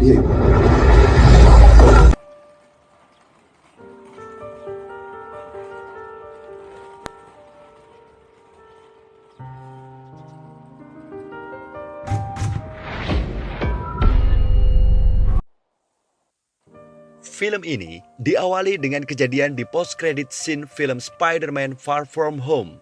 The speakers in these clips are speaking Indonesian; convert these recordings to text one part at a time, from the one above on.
here. Film ini diawali dengan kejadian di post-credit scene film Spider-Man Far From Home,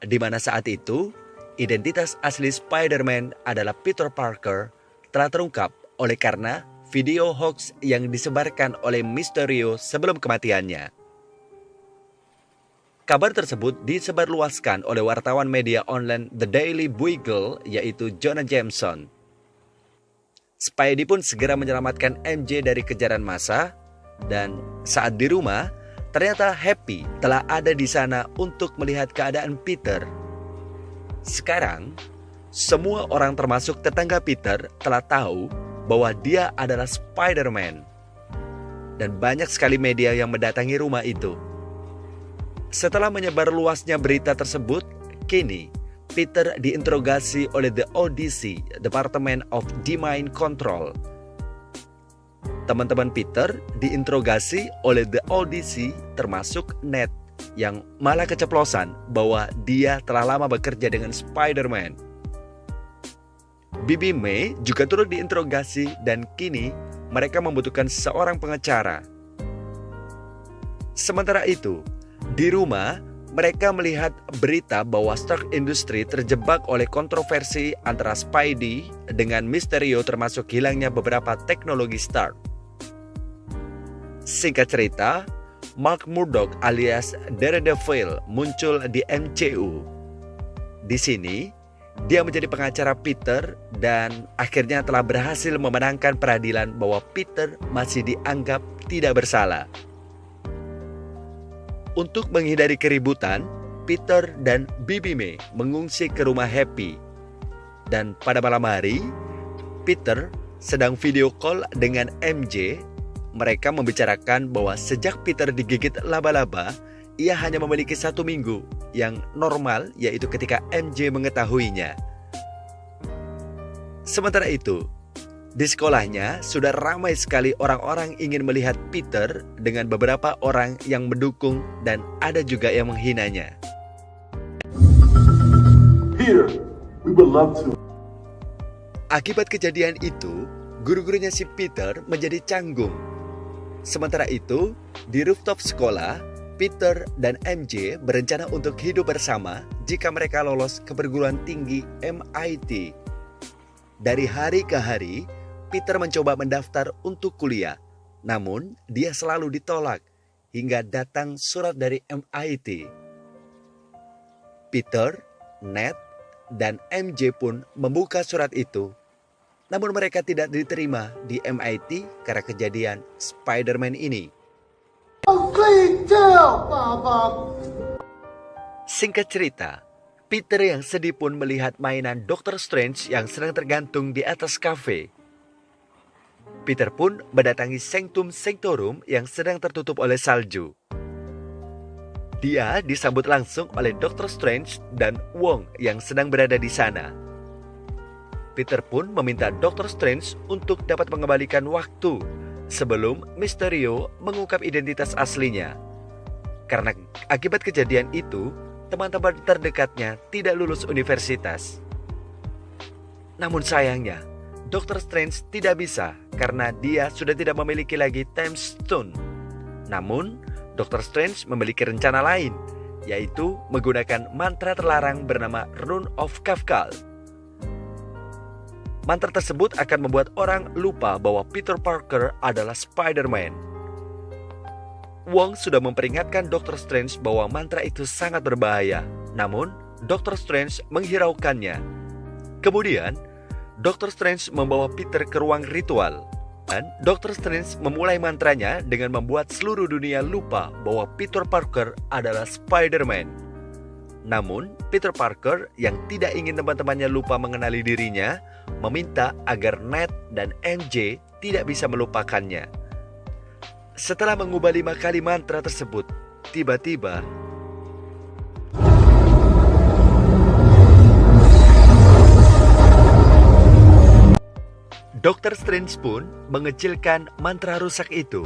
di mana saat itu identitas asli Spider-Man adalah Peter Parker telah terungkap oleh karena video hoax yang disebarkan oleh Mysterio sebelum kematiannya. Kabar tersebut disebarluaskan oleh wartawan media online The Daily Bugle, yaitu Jonah Jameson. Spidey pun segera menyelamatkan MJ dari kejaran massa, dan saat di rumah, ternyata Happy telah ada di sana untuk melihat keadaan Peter. Sekarang, semua orang termasuk tetangga Peter telah tahu bahwa dia adalah Spider-Man. Dan banyak sekali media yang mendatangi rumah itu. Setelah menyebar luasnya berita tersebut, kini Peter diinterogasi oleh The ODC, Department of Domain Control. Teman-teman Peter diinterogasi oleh The ODC termasuk Ned yang malah keceplosan bahwa dia telah lama bekerja dengan Spider-Man. Bibi May juga turut diinterogasi dan kini mereka membutuhkan seorang pengacara. Sementara itu, di rumah mereka melihat berita bahwa Stark Industries terjebak oleh kontroversi antara Spidey dengan Mysterio termasuk hilangnya beberapa teknologi Stark. Singkat cerita, Mark Murdock alias Daredevil muncul di MCU. Di sini, dia menjadi pengacara Peter dan akhirnya telah berhasil memenangkan peradilan bahwa Peter masih dianggap tidak bersalah. Untuk menghindari keributan, Peter dan Bibi May mengungsi ke rumah Happy. Dan pada malam hari, Peter sedang video call dengan MJ. Mereka membicarakan bahwa sejak Peter digigit laba-laba, ia hanya memiliki 1 minggu yang normal, yaitu ketika MJ mengetahuinya. Sementara itu, di sekolahnya sudah ramai sekali orang-orang ingin melihat Peter dengan beberapa orang yang mendukung dan ada juga yang menghinanya. Peter, we would love to. Akibat kejadian itu, guru-gurunya si Peter menjadi canggung. Sementara itu, di rooftop sekolah, Peter dan MJ berencana untuk hidup bersama jika mereka lolos ke perguruan tinggi MIT. Dari hari ke hari, Peter mencoba mendaftar untuk kuliah, namun dia selalu ditolak hingga datang surat dari MIT. Peter, Ned, dan MJ pun membuka surat itu. Namun mereka tidak diterima di MIT karena kejadian Spider-Man ini. Singkat cerita, Peter yang sedih pun melihat mainan Doctor Strange yang sedang tergantung di atas kafe. Peter pun mendatangi Sanctum Sanctorum yang sedang tertutup oleh salju. Dia disambut langsung oleh Doctor Strange dan Wong yang sedang berada di sana. Peter pun meminta Doctor Strange untuk dapat mengembalikan waktu sebelum Mysterio mengungkap identitas aslinya. Karena akibat kejadian itu, teman-teman terdekatnya tidak lulus universitas. Namun sayangnya, Doctor Strange tidak bisa karena dia sudah tidak memiliki lagi Time Stone. Namun, Doctor Strange memiliki rencana lain, yaitu menggunakan mantra terlarang bernama Rune of Kafkal. Mantra tersebut akan membuat orang lupa bahwa Peter Parker adalah Spider-Man. Wong sudah memperingatkan Doctor Strange bahwa mantra itu sangat berbahaya. Namun, Doctor Strange menghiraukannya. Kemudian, Doctor Strange membawa Peter ke ruang ritual. Dan Doctor Strange memulai mantranya dengan membuat seluruh dunia lupa bahwa Peter Parker adalah Spider-Man. Namun, Peter Parker yang tidak ingin teman-temannya lupa mengenali dirinya, meminta agar Ned dan MJ tidak bisa melupakannya. Setelah mengubah 5 kali mantra tersebut, tiba-tiba Dr. Strange pun mengecilkan mantra rusak itu.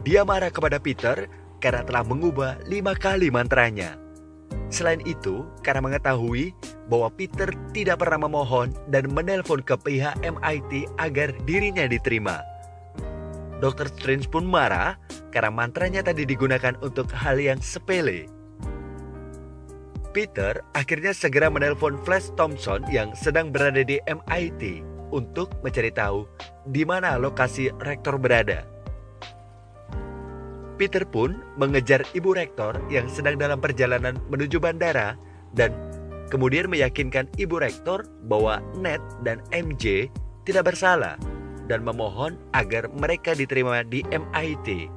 Dia marah kepada Peter karena telah mengubah 5 kali mantranya. Selain itu, karena mengetahui bahwa Peter tidak pernah memohon dan menelpon ke pihak MIT agar dirinya diterima. Dr. Strange pun marah karena mantranya tadi digunakan untuk hal yang sepele. Peter akhirnya segera menelpon Flash Thompson yang sedang berada di MIT untuk mencari tahu di mana lokasi rektor berada. Peter pun mengejar ibu rektor yang sedang dalam perjalanan menuju bandara dan kemudian meyakinkan ibu rektor bahwa Ned dan MJ tidak bersalah dan memohon agar mereka diterima di MIT.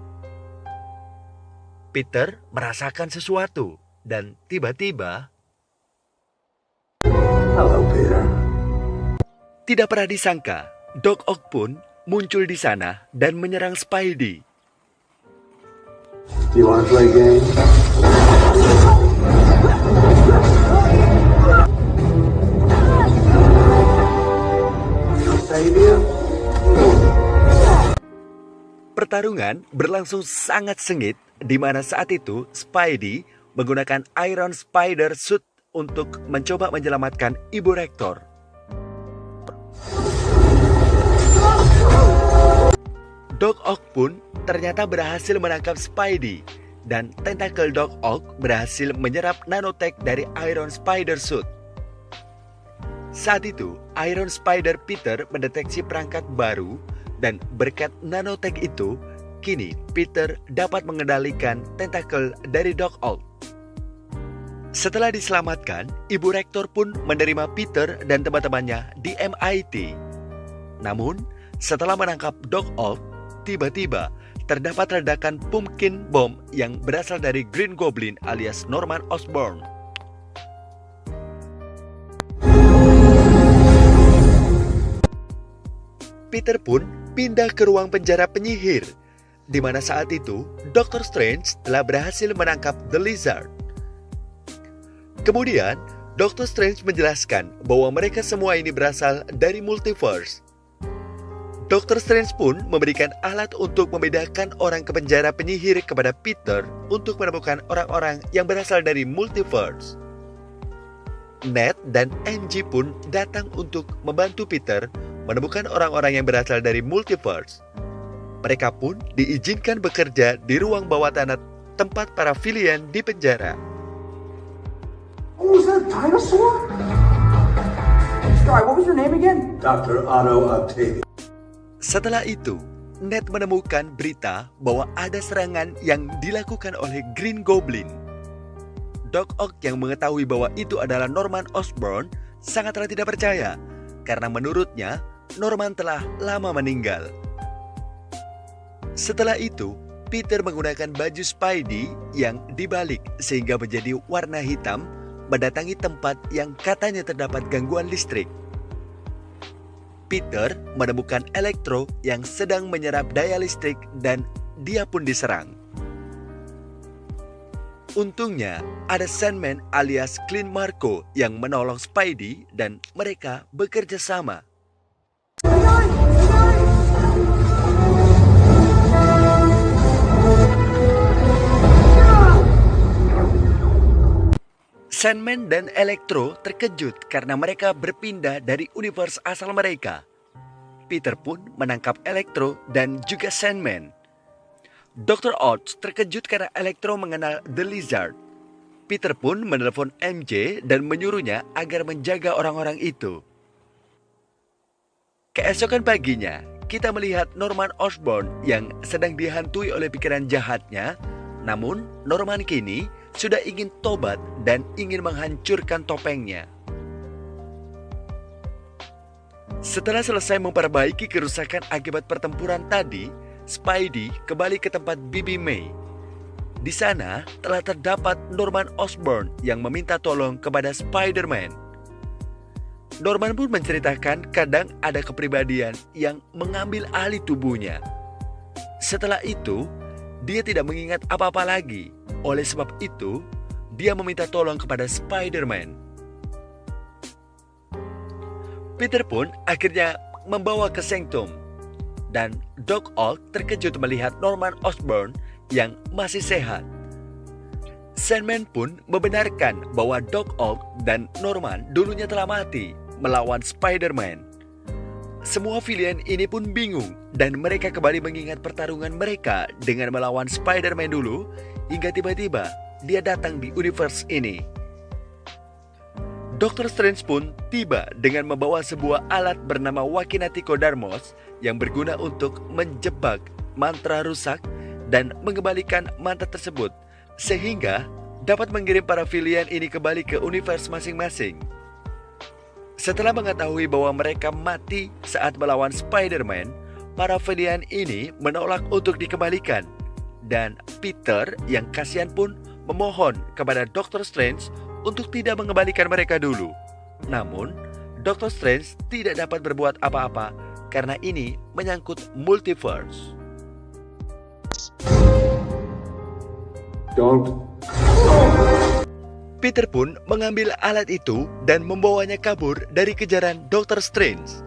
Peter merasakan sesuatu dan tiba-tiba Hello, Peter. tidak pernah disangka Doc Ock pun muncul di sana dan menyerang Spidey. Do you want to play a game? Xavier? Pertarungan berlangsung sangat sengit di mana saat itu Spidey menggunakan Iron Spider Suit untuk mencoba menyelamatkan ibu rektor. Doc Ock pun ternyata berhasil menangkap Spidey dan tentakel Doc Ock berhasil menyerap nanotech dari Iron Spider Suit. Saat itu, Iron Spider Peter mendeteksi perangkat baru dan berkat nanotech itu, kini Peter dapat mengendalikan tentakel dari Doc Ock. Setelah diselamatkan, ibu rektor pun menerima Peter dan teman-temannya di MIT. Namun, setelah menangkap Doc Ock, tiba-tiba terdapat ledakan pumpkin bom yang berasal dari Green Goblin alias Norman Osborn. Peter pun pindah ke ruang penjara penyihir, di mana saat itu Dr. Strange telah berhasil menangkap The Lizard. Kemudian, Dr. Strange menjelaskan bahwa mereka semua ini berasal dari multiverse. Dr. Strange pun memberikan alat untuk membedakan orang ke penjara penyihir kepada Peter untuk menemukan orang-orang yang berasal dari multiverse. Ned dan MJ pun datang untuk membantu Peter menemukan orang-orang yang berasal dari multiverse. Mereka pun diizinkan bekerja di ruang bawah tanah tempat para villain di penjara. Oh, was that a dinosaur? Sorry, what was your name again? Dr. Otto Octavius. Setelah itu, Ned menemukan berita bahwa ada serangan yang dilakukan oleh Green Goblin. Doc Ock yang mengetahui bahwa itu adalah Norman Osborn sangatlah tidak percaya, karena menurutnya Norman telah lama meninggal. Setelah itu, Peter menggunakan baju Spidey yang dibalik sehingga menjadi warna hitam, mendatangi tempat yang katanya terdapat gangguan listrik. Peter menemukan Electro yang sedang menyerap daya listrik dan dia pun diserang. Untungnya ada Sandman alias Clint Marko yang menolong Spidey dan mereka bekerja sama. Sandman dan Electro terkejut karena mereka berpindah dari universe asal mereka. Peter pun menangkap Electro dan juga Sandman. Dr. Oz terkejut karena Electro mengenal The Lizard. Peter pun menelepon MJ dan menyuruhnya agar menjaga orang-orang itu. Keesokan paginya, kita melihat Norman Osborn yang sedang dihantui oleh pikiran jahatnya. Namun, Norman kini sudah ingin tobat dan ingin menghancurkan topengnya. Setelah selesai memperbaiki kerusakan akibat pertempuran tadi, Spidey kembali ke tempat Bibi May. Di sana telah terdapat Norman Osborn yang meminta tolong kepada Spider-Man. Norman pun menceritakan kadang ada kepribadian yang mengambil alih tubuhnya. Setelah itu, dia tidak mengingat apa-apa lagi. Oleh sebab itu, dia meminta tolong kepada Spider-Man. Peter pun akhirnya membawa ke Sanctum. Dan Doc Ock terkejut melihat Norman Osborn yang masih sehat. Sandman pun membenarkan bahwa Doc Ock dan Norman dulunya telah mati melawan Spider-Man. Semua villain ini pun bingung dan mereka kembali mengingat pertarungan mereka dengan melawan Spider-Man dulu hingga tiba-tiba dia datang di universe ini. Dr. Strange pun tiba dengan membawa sebuah alat bernama Wakinatiko Darmos yang berguna untuk menjebak mantra rusak dan mengembalikan mantra tersebut sehingga dapat mengirim para villain ini kembali ke universe masing-masing. Setelah mengetahui bahwa mereka mati saat melawan Spider-Man, para villain ini menolak untuk dikembalikan. Dan Peter yang kasihan pun memohon kepada Dr. Strange untuk tidak mengembalikan mereka dulu. Namun, Dr. Strange tidak dapat berbuat apa-apa karena ini menyangkut multiverse. Peter pun mengambil alat itu dan membawanya kabur dari kejaran Dr. Strange.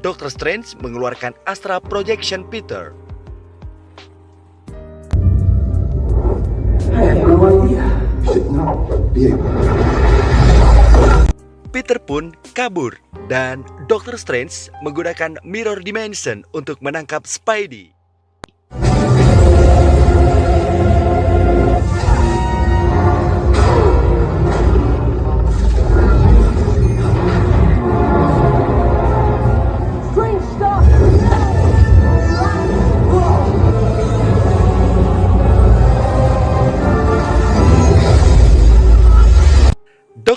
Dr. Strange mengeluarkan Astral Projection Peter. I have no idea. Peter pun kabur dan Dr. Strange menggunakan Mirror Dimension untuk menangkap Spidey.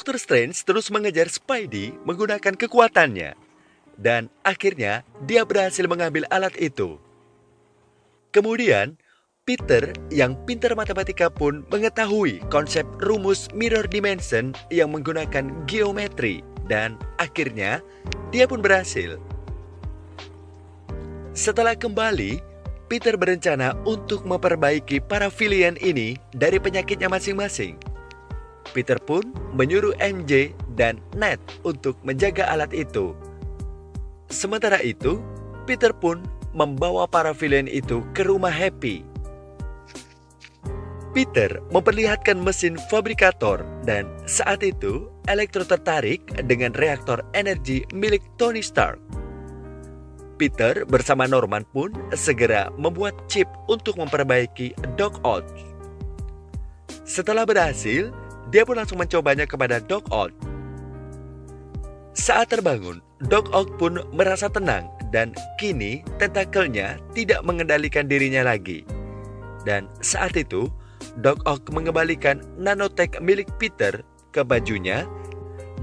Dr. Strange terus mengejar Spidey menggunakan kekuatannya. Dan akhirnya dia berhasil mengambil alat itu. Kemudian, Peter yang pintar matematika pun mengetahui konsep rumus Mirror Dimension yang menggunakan geometri. Dan akhirnya, dia pun berhasil. Setelah kembali, Peter berencana untuk memperbaiki para villain ini dari penyakitnya masing-masing. Peter pun menyuruh MJ dan Ned untuk menjaga alat itu. Sementara itu, Peter pun membawa para villain itu ke rumah Happy. Peter memperlihatkan mesin fabrikator dan saat itu Electro tertarik dengan reaktor energi milik Tony Stark. Peter bersama Norman pun segera membuat chip untuk memperbaiki Doc Ock. Setelah berhasil, dia pun langsung mencobanya kepada Doc Ock. Saat terbangun, Doc Ock pun merasa tenang dan kini tentakelnya tidak mengendalikan dirinya lagi. Dan saat itu, Doc Ock mengembalikan nanotech milik Peter ke bajunya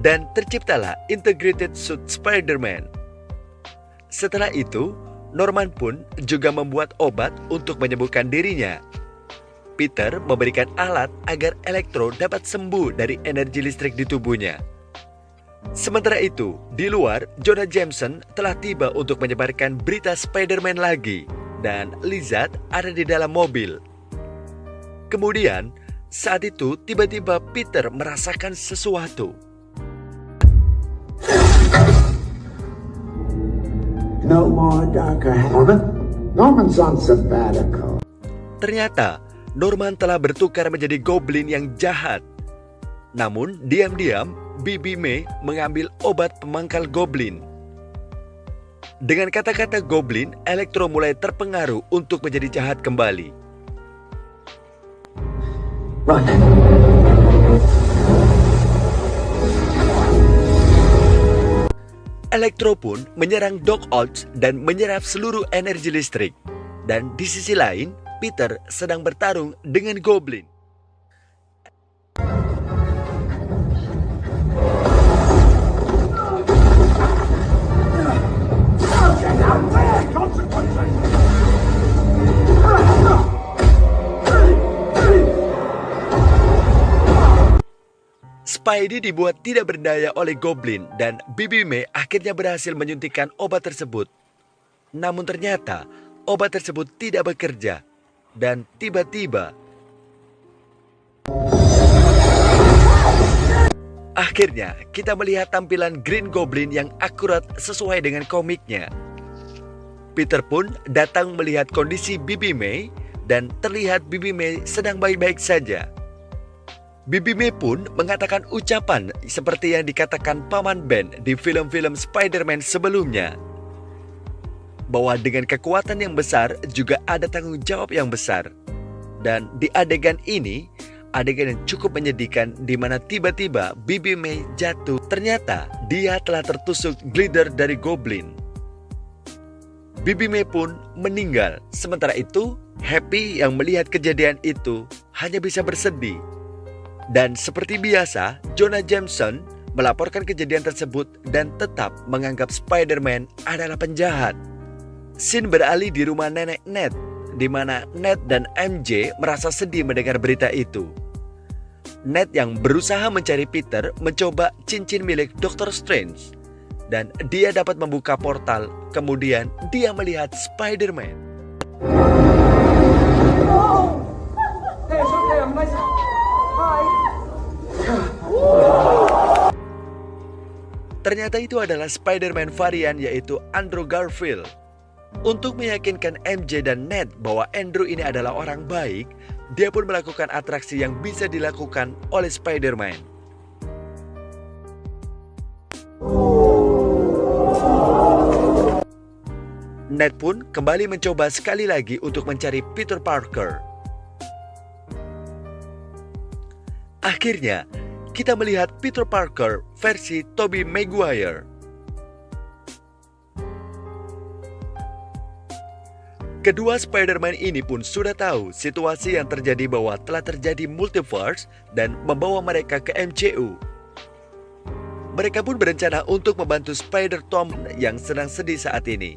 dan terciptalah Integrated Suit Spider-Man. Setelah itu, Norman pun juga membuat obat untuk menyembuhkan dirinya. Peter memberikan alat agar Electro dapat sembuh dari energi listrik di tubuhnya. Sementara itu, di luar, Jonah Jameson telah tiba untuk menyebarkan berita Spider-Man lagi, dan Lizard ada di dalam mobil. Kemudian, saat itu tiba-tiba Peter merasakan sesuatu. No more Dr. Hammond. Norman's on sabbatical. Ternyata, Norman telah bertukar menjadi goblin yang jahat. Namun, diam-diam, Bibi May mengambil obat pemangkal goblin. Dengan kata-kata goblin, Electro mulai terpengaruh untuk menjadi jahat kembali. Run. Electro pun menyerang Doc Ock dan menyerap seluruh energi listrik. Dan di sisi lain, Peter sedang bertarung dengan Goblin. Spidey dibuat tidak berdaya oleh Goblin dan Bibi May akhirnya berhasil menyuntikkan obat tersebut. Namun ternyata obat tersebut tidak bekerja. Dan tiba-tiba akhirnya kita melihat tampilan Green Goblin yang akurat sesuai dengan komiknya. Peter pun datang melihat kondisi Bibi May dan terlihat Bibi May sedang baik-baik saja. Bibi May pun mengatakan ucapan seperti yang dikatakan Paman Ben di film-film Spider-Man sebelumnya. Bahwa dengan kekuatan yang besar juga ada tanggung jawab yang besar. Dan di adegan ini, adegan yang cukup menyedihkan di mana tiba-tiba Bibi May jatuh. Ternyata dia telah tertusuk glider dari goblin. Bibi May pun meninggal. Sementara itu, Happy yang melihat kejadian itu hanya bisa bersedih. Dan seperti biasa, Jonah Jameson melaporkan kejadian tersebut dan tetap menganggap Spider-Man adalah penjahat. Scene beralih di rumah nenek Ned, di mana Ned dan MJ merasa sedih mendengar berita itu. Ned yang berusaha mencari Peter mencoba cincin milik Dr. Strange. Dan dia dapat membuka portal, kemudian dia melihat Spider-Man. Oh! Hey, it's okay, I'm nice. Hi. Ternyata itu adalah Spider-Man varian yaitu Andrew Garfield. Untuk meyakinkan MJ dan Ned bahwa Andrew ini adalah orang baik, dia pun melakukan atraksi yang bisa dilakukan oleh Spider-Man. Ned pun kembali mencoba sekali lagi untuk mencari Peter Parker. Akhirnya, kita melihat Peter Parker versi Tobey Maguire. Kedua Spider-Man ini pun sudah tahu situasi yang terjadi bahwa telah terjadi multiverse dan membawa mereka ke MCU. Mereka pun berencana untuk membantu Spider-Tom yang sedang sedih saat ini.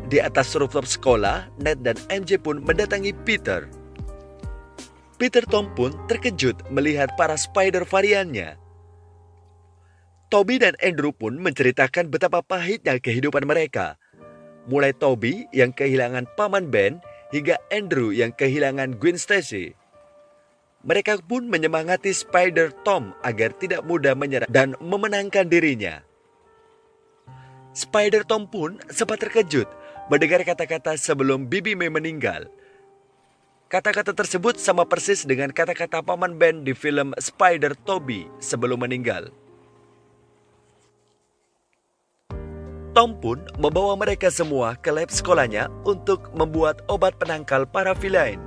Di atas rooftop sekolah, Ned dan MJ pun mendatangi Peter. Peter Tom pun terkejut melihat para Spider variannya. Tobey dan Andrew pun menceritakan betapa pahitnya kehidupan mereka. Mulai Tobey yang kehilangan Paman Ben hingga Andrew yang kehilangan Gwen Stacy. Mereka pun menyemangati Spider Tom agar tidak mudah menyerah dan memenangkan dirinya. Spider Tom pun sempat terkejut mendengar kata-kata sebelum Bibi May meninggal. Kata-kata tersebut sama persis dengan kata-kata Paman Ben di film Spider Tobey sebelum meninggal. Tom pun membawa mereka semua ke lab sekolahnya untuk membuat obat penangkal para villain.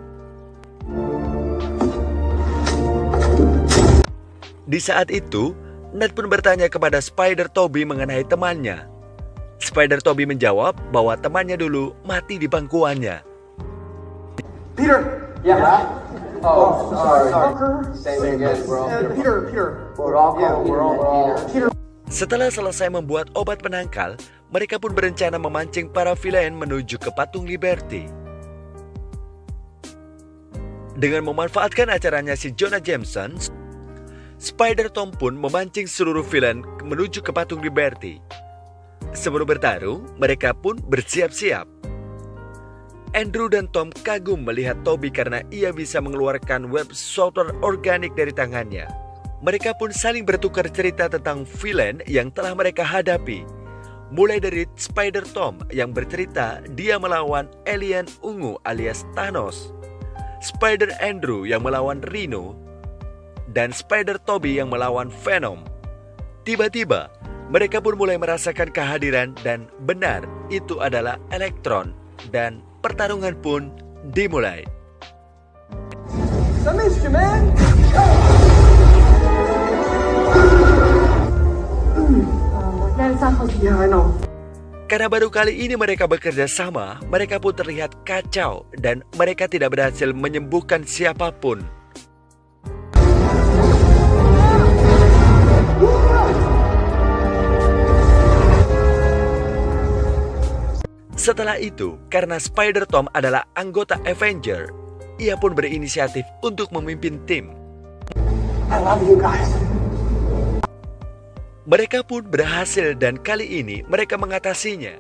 Di saat itu, Ned pun bertanya kepada Spider Tobey mengenai temannya. Spider Tobey menjawab bahwa temannya dulu mati di pangkuannya. Peter! Yeah. Oh, sorry. Parker? Same again, bro. Peter. We're all Peter. Peter. Setelah selesai membuat obat penangkal, mereka pun berencana memancing para villain menuju ke patung Liberty. Dengan memanfaatkan acaranya si Jonah Jameson, Spider-Tom pun memancing seluruh villain menuju ke patung Liberty. Sebelum bertarung, mereka pun bersiap-siap. Andrew dan Tom kagum melihat Tobey karena ia bisa mengeluarkan web shooter organik dari tangannya. Mereka pun saling bertukar cerita tentang villain yang telah mereka hadapi. Mulai dari Spider-Tom yang bercerita dia melawan alien ungu alias Thanos, Spider-Andrew yang melawan Rhino, dan Spider-Tobey yang melawan Venom. Tiba-tiba, mereka pun mulai merasakan kehadiran dan benar itu adalah Electron dan pertarungan pun dimulai. I missed you, man! Yeah, I know. Karena baru kali ini mereka bekerja sama, mereka pun terlihat kacau dan mereka tidak berhasil menyembuhkan siapapun. Setelah itu, karena Spider-Tom adalah anggota Avenger, ia pun berinisiatif untuk memimpin tim. I love you guys. Mereka pun berhasil dan kali ini mereka mengatasinya.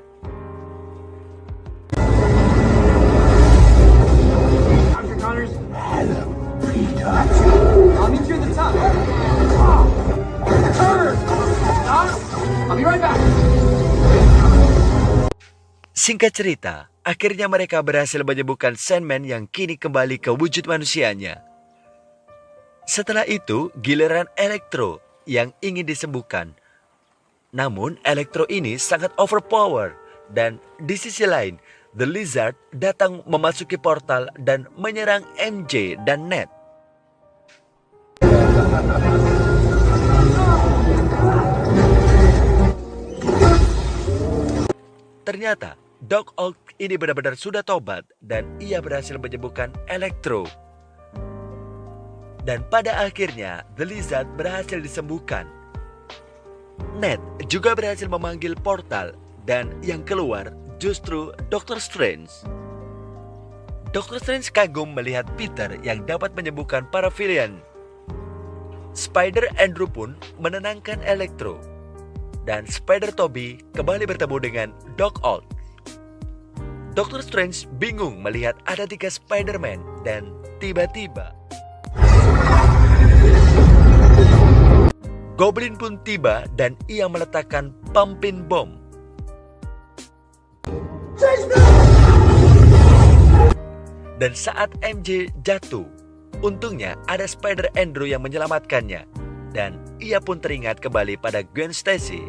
Dr. Connors. Hello, Peter. I'll meet you at the top. Connors! I'll be right back. Singkat cerita, akhirnya mereka berhasil menyembuhkan Sandman yang kini kembali ke wujud manusianya. Setelah itu, giliran Electro yang ingin disembuhkan. Namun, Electro ini sangat overpower dan di sisi lain, The Lizard datang memasuki portal dan menyerang MJ dan Ned. Ternyata, Doc Ock ini benar-benar sudah tobat dan ia berhasil menyembuhkan Electro. Dan pada akhirnya, The Lizard berhasil disembuhkan. Ned juga berhasil memanggil portal dan yang keluar justru Dr. Strange. Dr. Strange kagum melihat Peter yang dapat menyembuhkan para villain. Spider Andrew pun menenangkan Electro. Dan Spider Toby kembali bertemu dengan Doc Ock. Dr. Strange bingung melihat ada 3 Spider-Man dan tiba-tiba Goblin pun tiba dan ia meletakkan pumpkin bomb. Dan saat MJ jatuh, untungnya ada Spider Andrew yang menyelamatkannya. Dan ia pun teringat kembali pada Gwen Stacy.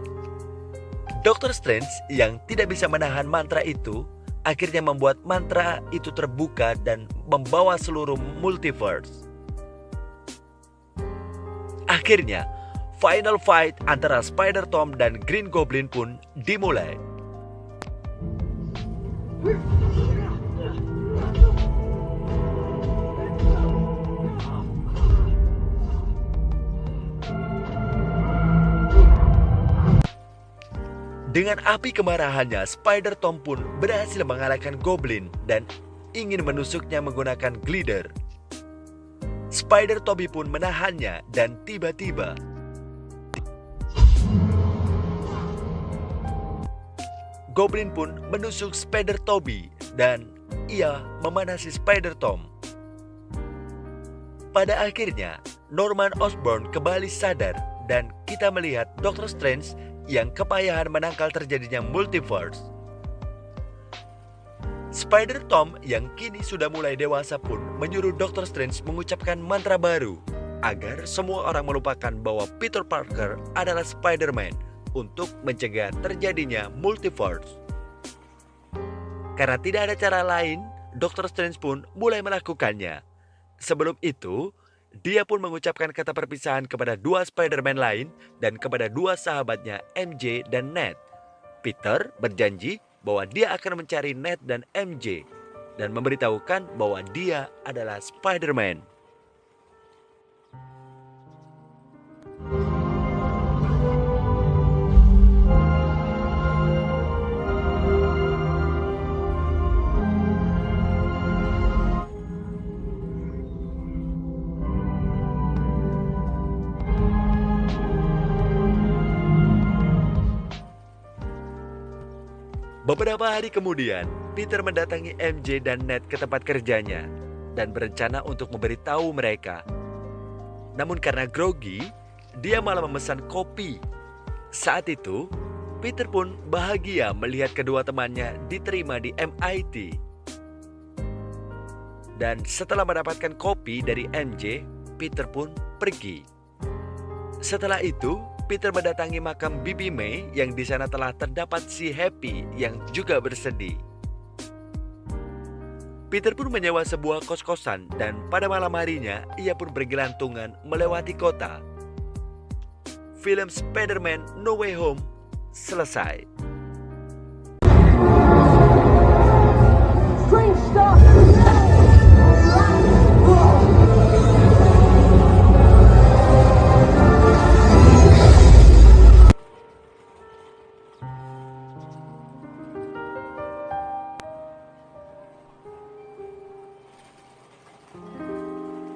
Dr. Strange yang tidak bisa menahan mantra itu akhirnya membuat mantra itu terbuka dan membawa seluruh multiverse. Akhirnya, final fight antara Spider-Tom dan Green Goblin pun dimulai. Dengan api kemarahannya, Spider-Tom pun berhasil mengalahkan Goblin dan ingin menusuknya menggunakan glider. Spider-Toby pun menahannya dan tiba-tiba Goblin pun menusuk Spider-Toby dan ia memanasi Spider-Tom. Pada akhirnya, Norman Osborn kembali sadar dan kita melihat Dr. Strange yang kepayahan menangkal terjadinya multiverse. Spider-Tom yang kini sudah mulai dewasa pun menyuruh Dr. Strange mengucapkan mantra baru agar semua orang melupakan bahwa Peter Parker adalah Spider-Man untuk mencegah terjadinya multiverse. Karena tidak ada cara lain, Dr. Strange pun mulai melakukannya. Sebelum itu, dia pun mengucapkan kata perpisahan kepada 2 Spider-Man lain dan kepada 2 sahabatnya MJ dan Ned. Peter berjanji bahwa dia akan mencari Ned dan MJ dan memberitahukan bahwa dia adalah Spider-Man. Beberapa hari kemudian, Peter mendatangi MJ dan Ned ke tempat kerjanya dan berencana untuk memberitahu mereka. Namun karena grogi, dia malah memesan kopi. Saat itu, Peter pun bahagia melihat kedua temannya diterima di MIT. Dan setelah mendapatkan kopi dari MJ, Peter pun pergi. Setelah itu, Peter mendatangi makam Bibi May yang di sana telah terdapat si Happy yang juga bersedih. Peter pun menyewa sebuah kos-kosan dan pada malam harinya ia pun bergelantungan melewati kota. Film Spider-Man No Way Home selesai.